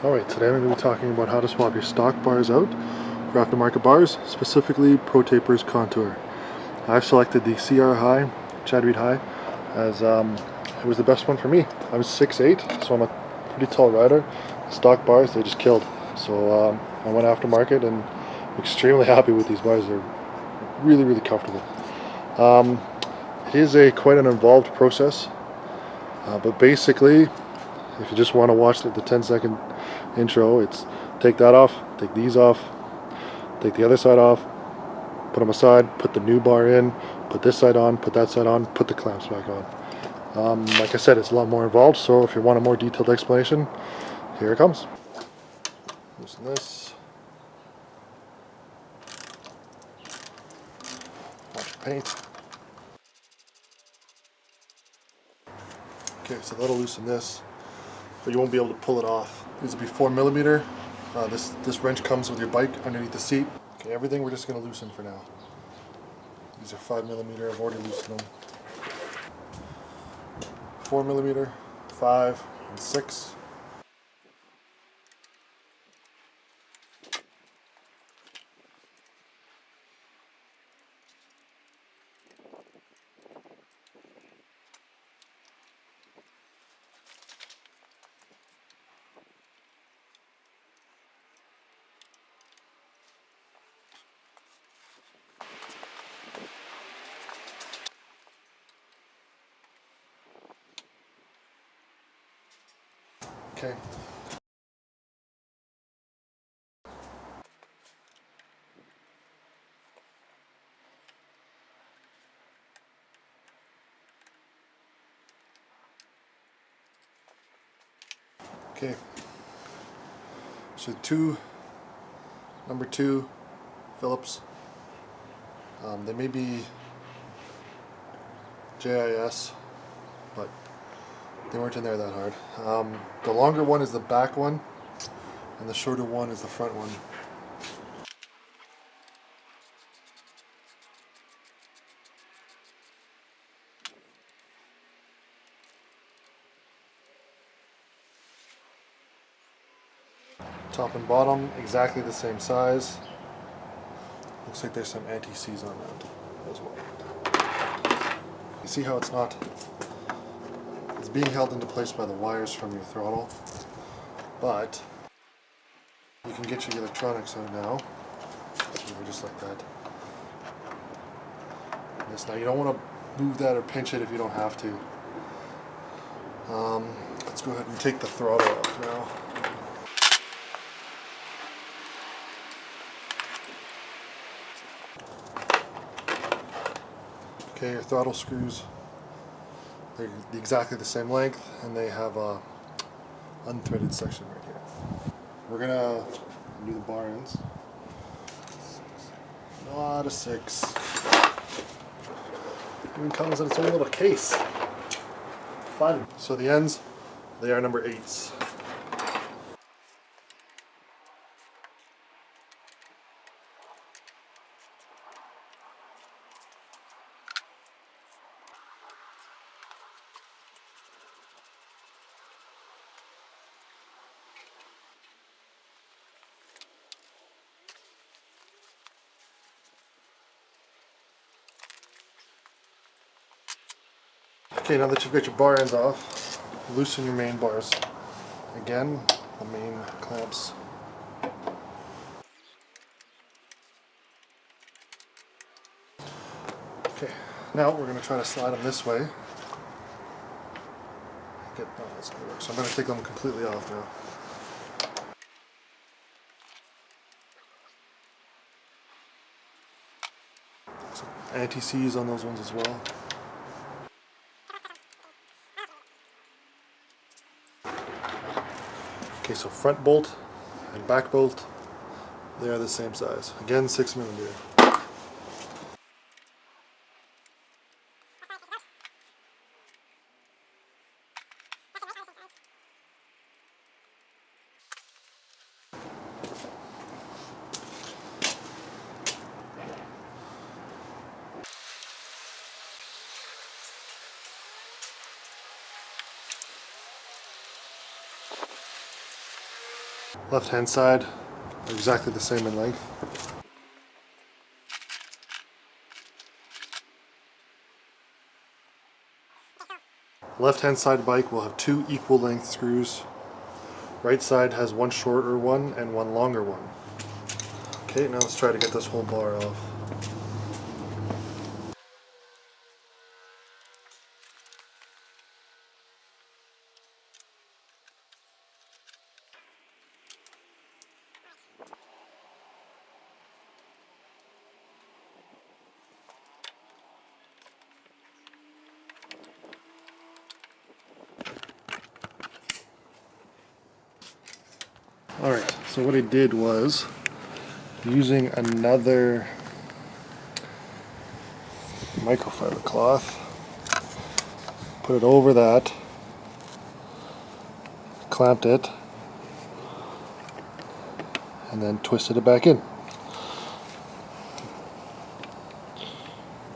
Alright, today I'm going to be talking about how to swap your stock bars out for aftermarket bars, specifically ProTaper's Contour. I've selected the CR High, Chad Reed High, as it was the best one for me. I'm 6'8", so I'm a pretty tall rider. Stock bars, they just killed. So I went aftermarket and I'm extremely happy with these bars. They're really, really comfortable. It is quite an involved process, but basically, if you just want to watch the 10-second intro, it's take that off, take these off, take the other side off, put them aside, put the new bar in, put this side on, put that side on, put the clamps back on. Like I said, it's a lot more involved, so if you want a more detailed explanation, here it comes. Loosen this. Watch the paint. Okay, so that'll loosen this, but you won't be able to pull it off. These will be 4mm. This wrench comes with your bike underneath the seat. Okay, everything we're just going to loosen for now. These are 5mm. I've already loosened them. 4mm, 5, and 6. Okay. Okay. So number 2 Phillips. They may be JIS, but they weren't in there that hard. The longer one is the back one, and the shorter one is the front one. Top and bottom exactly the same size. Looks like there's some anti-seize on that as well. You see how it's being held into place by the wires from your throttle, but you can get your electronics out now. Just like that. Now you don't want to move that or pinch it if you don't have to. Let's go ahead and take the throttle off now. Okay, your throttle screws, they're exactly the same length, and they have a unthreaded section right here. We're gonna do the bar ends. Not a 6. Even comes in its own little case. Fun. So the ends, they are number 8s. Okay, now that you've got your bar ends off, loosen your main bars. Again, the main clamps. Okay, now we're going to try to slide them this way. That's going to work. So I'm going to take them completely off now. So anti-seize on those ones as well. Okay, so front bolt and back bolt, they are the same size. Again, 6mm. Left hand side are exactly the same in length. Left hand side bike will have 2 equal length screws. Right side has 1 shorter one and 1 longer one. Okay, now let's try to get this whole bar off. Alright, so what I did was, using another microfiber cloth, put it over that, clamped it, and then twisted it back in.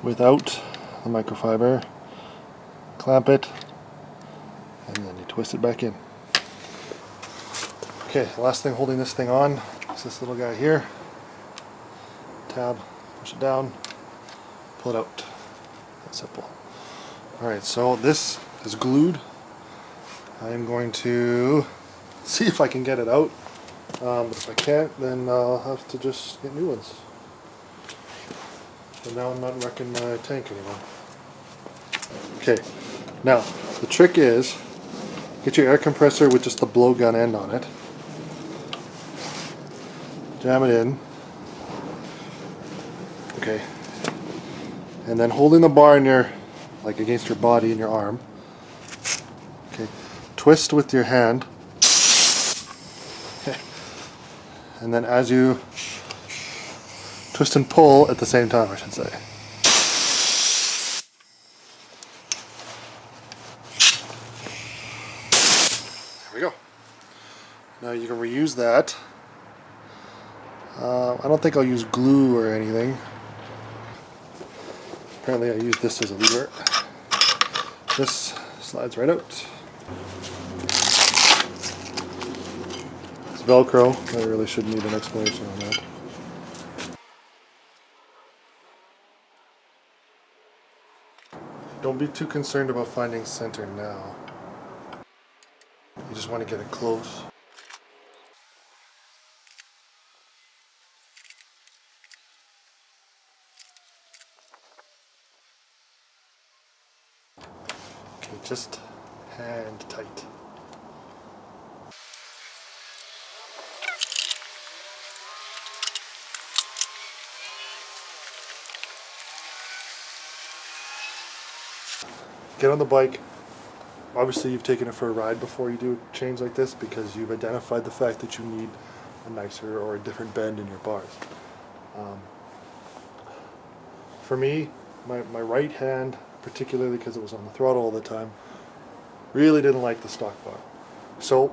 Without the microfiber, clamp it, and then you twist it back in. Okay, the last thing holding this thing on is this little guy here. Tab, push it down, pull it out. That's simple. Alright, so this is glued. I am going to see if I can get it out. But if I can't, then I'll have to just get new ones. So now I'm not wrecking my tank anymore. Okay, now the trick is, get your air compressor with just the blowgun end on it. Jam it in. Okay. And then holding the bar in your, like against your body in your arm. Okay. Twist with your hand. Okay. And then as you twist and pull at the same time, I should say. There we go. Now you can reuse that. I don't think I'll use glue or anything. Apparently I use this as a lever. This slides right out. It's Velcro. I really shouldn't need an explanation on that. Don't be too concerned about finding center now. You just want to get it close. Okay, just hand tight. Get on the bike. Obviously you've taken it for a ride before you do a change like this, because you've identified the fact that you need a nicer or a different bend in your bars. For me, my right hand, particularly because it was on the throttle all the time, really didn't like the stock bar. So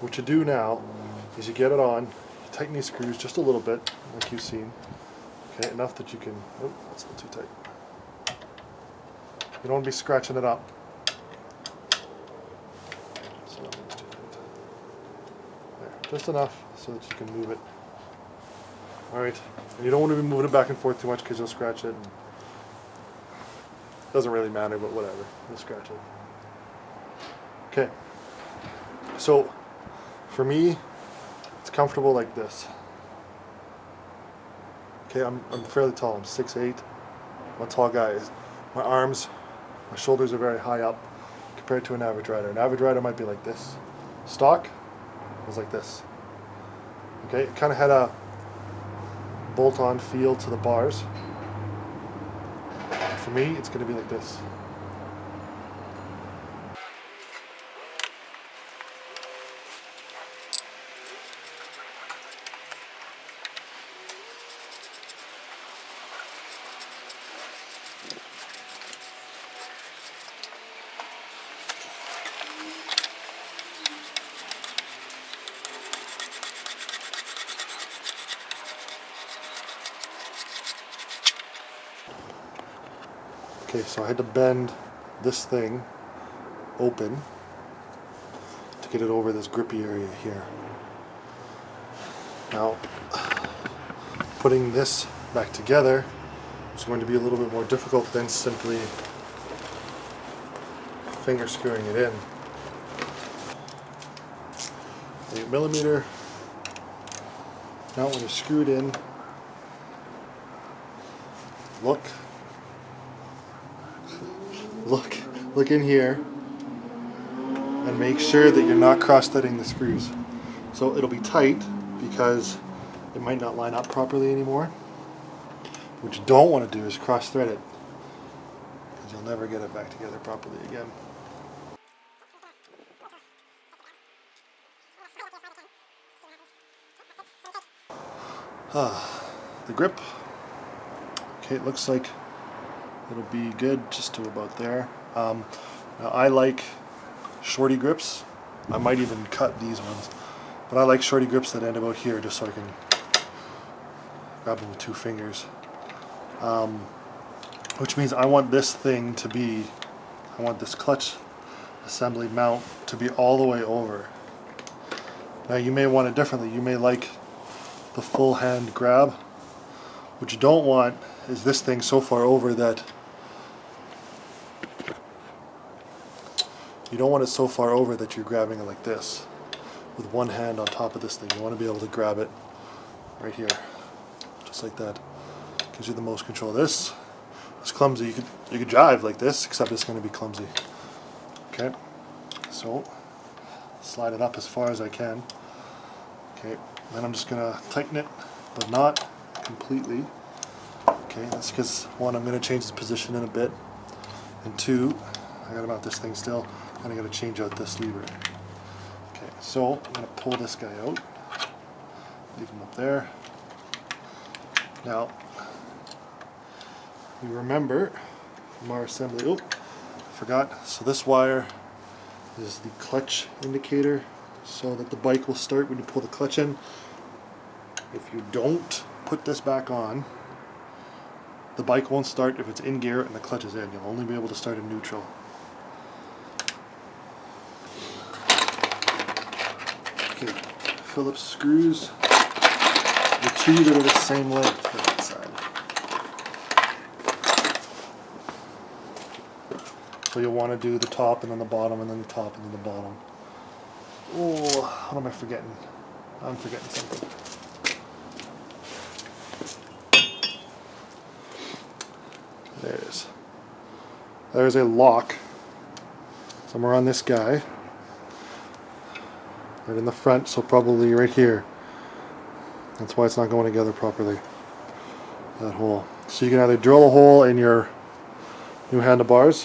what you do now is you get it on, you tighten these screws just a little bit, like you've seen. Okay, enough that you can, oh, that's a little too tight. You don't want to be scratching it up. So it's too tight. There, just enough so that you can move it. Alright, and you don't want to be moving it back and forth too much because you'll scratch it. And it doesn't really matter, but whatever, you'll scratch it. Okay, so for me, it's comfortable like this. Okay, I'm fairly tall, I'm 6'8". I'm a tall guy. My arms, my shoulders are very high up compared to an average rider. An average rider might be like this. Stock was like this. Okay, it kind of had a bolt-on feel to the bars. For me, it's going to be like this. Okay, so I had to bend this thing open to get it over this grippy area here. Now, putting this back together is going to be a little bit more difficult than simply finger screwing it in. 8mm. Now when you screw it in, look in here and make sure that you're not cross-threading the screws. So it'll be tight because it might not line up properly anymore. What you don't want to do is cross-thread it, because you'll never get it back together properly again. The grip. Okay, it looks like it'll be good just to about there. Now I like shorty grips. I might even cut these ones, but I like shorty grips that end about here just so I can grab them with 2 fingers. Which means I want this thing to be, I want this clutch assembly mount to be all the way over. Now you may want it differently. You may like the full hand grab. What you don't want is this thing so far over that you don't want it so far over that you're grabbing it like this with one hand on top of this thing. You want to be able to grab it right here, just like that. Gives you the most control. This is clumsy. You could jive like this, except it's going to be clumsy. Okay, so slide it up as far as I can. Okay, then I'm just going to tighten it, but not completely. Okay, that's because 1, I'm going to change the position in a bit, and 2, I got to mount this thing still, and I got to change out this lever. Okay, so I'm going to pull this guy out, leave him up there. Now, we remember from our assembly, oh, I forgot, so this wire is the clutch indicator, so that the bike will start when you pull the clutch in. If you don't put this back on, the bike won't start if it's in gear and the clutch is in. You'll only be able to start in neutral. Okay, Phillips screws, the 2 that are the same length for that side. So you'll want to do the top and then the bottom and then the top and then the bottom. Oh, what am I forgetting? I'm forgetting something. There it is. There's a lock somewhere on this guy, right in the front, so probably right here. That's why it's not going together properly, that hole. So you can either drill a hole in your new handlebars,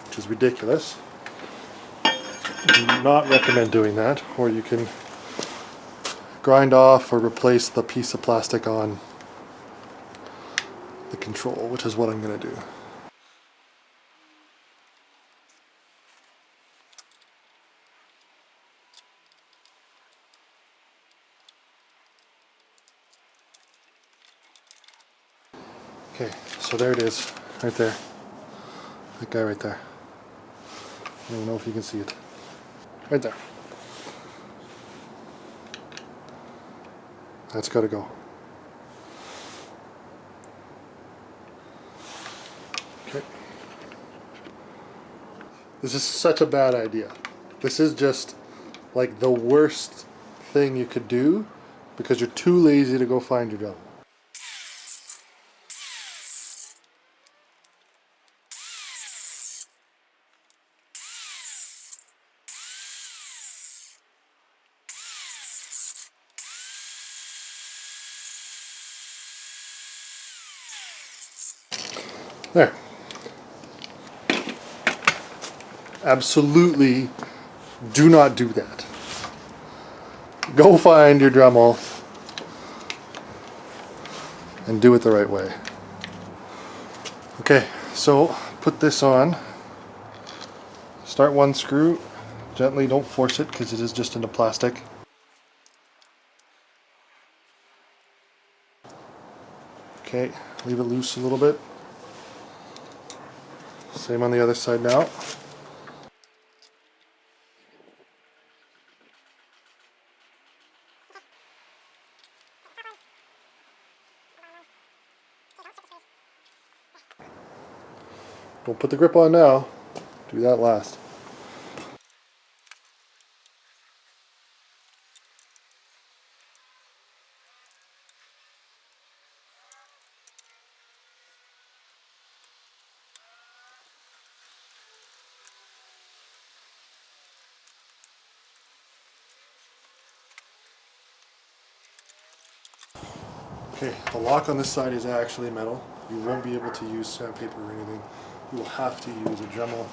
which is ridiculous. I do not recommend doing that, or you can grind off or replace the piece of plastic on the control, which is what I'm going to do. Okay, so there it is, right there. That guy right there. I don't even know if you can see it. Right there. That's got to go. Okay. This is such a bad idea. This is just like the worst thing you could do because you're too lazy to go find your drum. There. Absolutely do not do that. Go find your Dremel and do it the right way. Okay, so put this on. Start one screw. Gently, don't force it because it is just into plastic. Okay, leave it loose a little bit. Same on the other side now. Don't put the grip on now. Do that last. Okay, the lock on this side is actually metal. You won't be able to use sandpaper or anything. You will have to use a Dremel.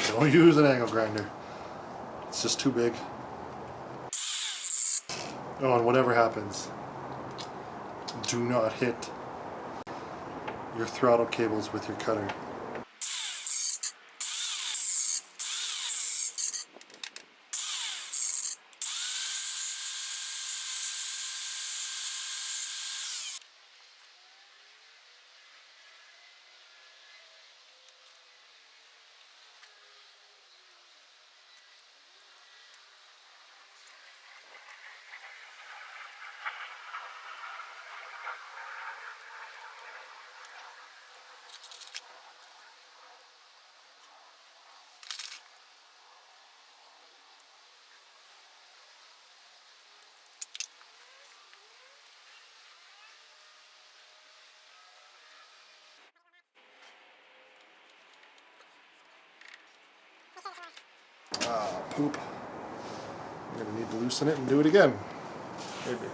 Don't use an angle grinder. It's just too big. Oh, and whatever happens, do not hit your throttle cables with your cutter. Poop. I'm going to need to loosen it and do it again. Maybe.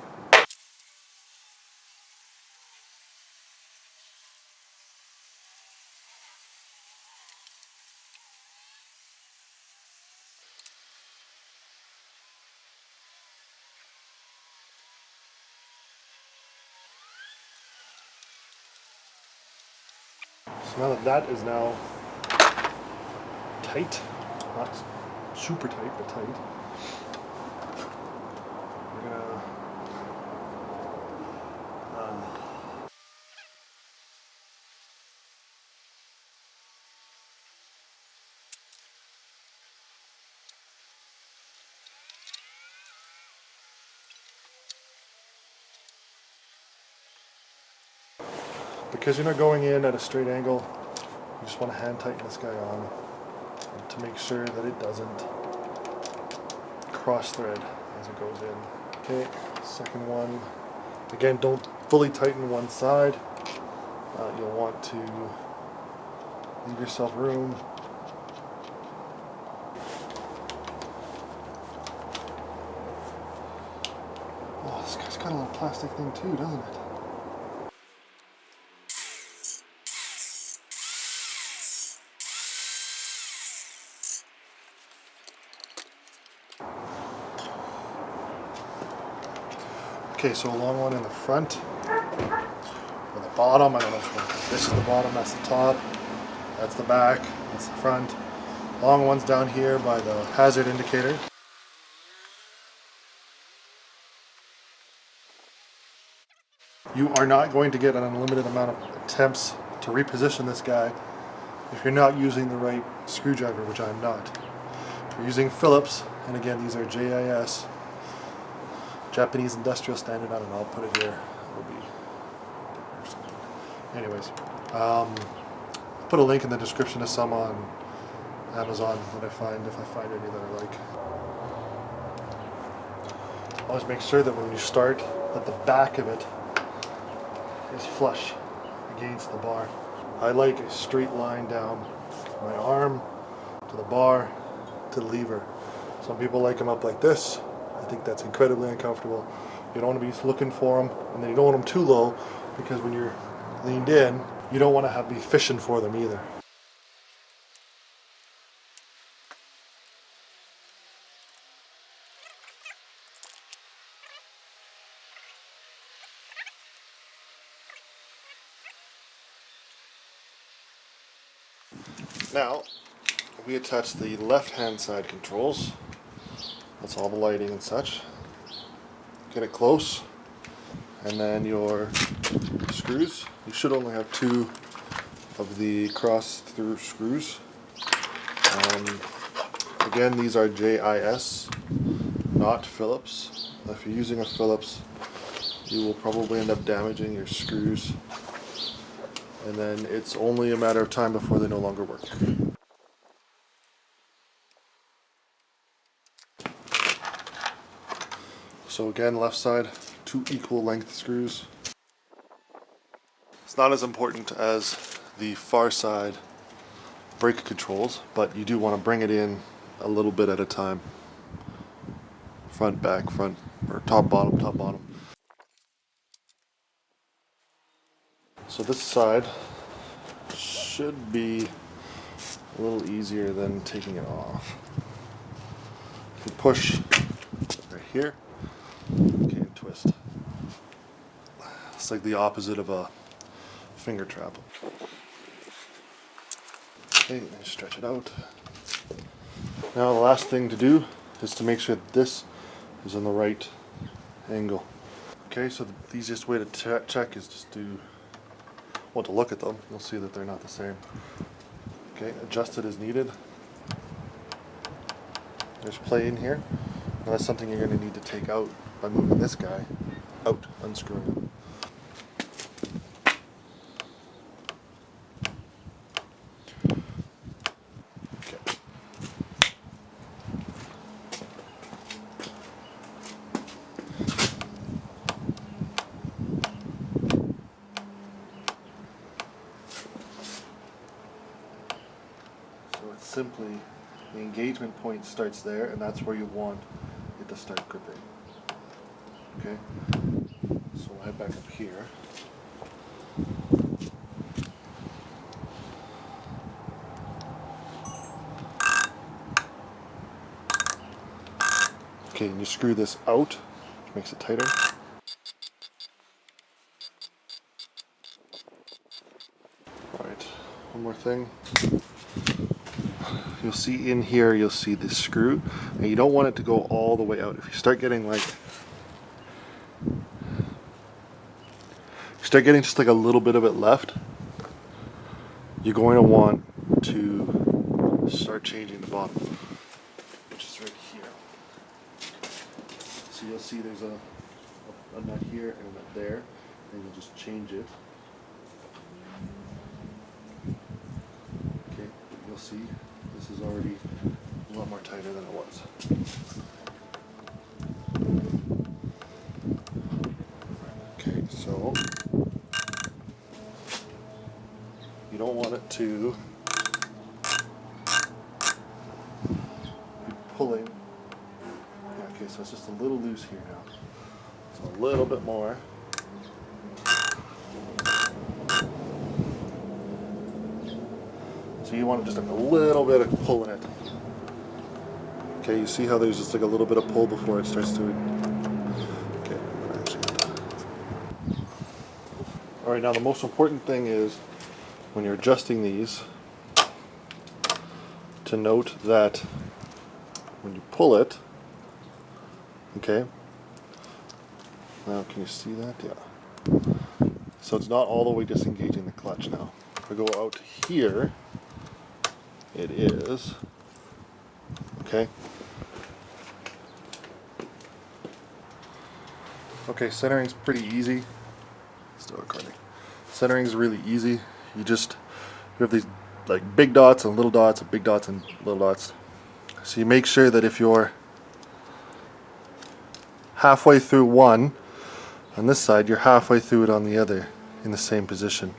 So now that that is now tight, not super tight, but tight, we're gonna because you're not going in at a straight angle, you just want to hand tighten this guy on to make sure that it doesn't cross thread as it goes in. Okay, second one. Again, don't fully tighten one side. You'll want to leave yourself room. Oh, this guy's got a little plastic thing too, doesn't it? Okay, so a long one in the front, or the bottom, I don't know if this is the bottom, that's the top, that's the back, that's the front. Long one's down here by the hazard indicator. You are not going to get an unlimited amount of attempts to reposition this guy if you're not using the right screwdriver, which I'm not. If you're using Phillips, and again these are JIS, Japanese Industrial Standard, I don't know, I'll put it here. It'll be or something. Anyways, put a link in the description to some on Amazon that I find, if I find any that I like. Always make sure that when you start, that the back of it is flush against the bar. I like a straight line down my arm to the bar to the lever. Some people like them up like this. I think that's incredibly uncomfortable. You don't want to be looking for them, and then you don't want them too low, because when you're leaned in, you don't want to be fishing for them either. Now, we attach the left-hand side controls. That's all the lighting and such. Get it close, and then your screws. You should only have 2 of the cross-through screws. Again, these are JIS, not Phillips. If you're using a Phillips, you will probably end up damaging your screws and then it's only a matter of time before they no longer work. So again, left side, 2 equal length screws. It's not as important as the far side brake controls, but you do want to bring it in a little bit at a time. Front, back, front, or top, bottom, top, bottom. So this side should be a little easier than taking it off. You push right here, okay, and twist. It's like the opposite of a finger trap. Okay, stretch it out. Now the last thing to do is to make sure that this is in the right angle. Okay, so the easiest way to check is just to look at them. You'll see that they're not the same. Okay, adjust it as needed. There's play in here. Now that's something you're going to need to take out by moving this guy out, unscrewing him. Simply, the engagement point starts there, and that's where you want it to start gripping. Okay, so we'll head back up here. Okay, and you screw this out, which makes it tighter. Alright, one more thing. You'll see in here, you'll see this screw, and you don't want it to go all the way out. If you start getting just like a little bit of it left, you're going to want to start changing the bottom, which is right here. So you'll see there's a nut here and a nut there, and you'll just change it. Okay, you'll see this is already a lot more tighter than it was. Okay, so you don't want it to be pulling. Yeah, okay, so it's just a little loose here now. So a little bit more. So you want just like a little bit of pull in it. Okay, you see how there's just like a little bit of pull before it starts to. Okay, alright, now the most important thing is when you're adjusting these to note that when you pull it, okay, now can you see that? Yeah. So it's not all the way disengaging the clutch now. If I go out here, it is, okay. Okay, centering's pretty easy. Still recording. Centering's really easy. You have these like big dots and little dots and big dots and little dots. So you make sure that if you're halfway through one on this side, you're halfway through it on the other in the same position.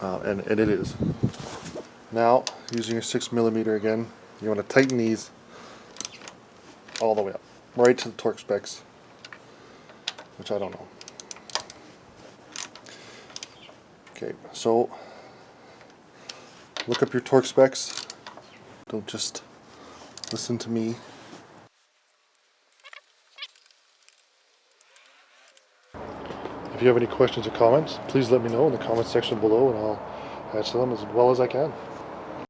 And it is. Now, using your 6mm again, you want to tighten these all the way up, right to the torque specs, which I don't know. Okay, so look up your torque specs. Don't just listen to me. If you have any questions or comments, please let me know in the comments section below, and I'll answer them as well as I can.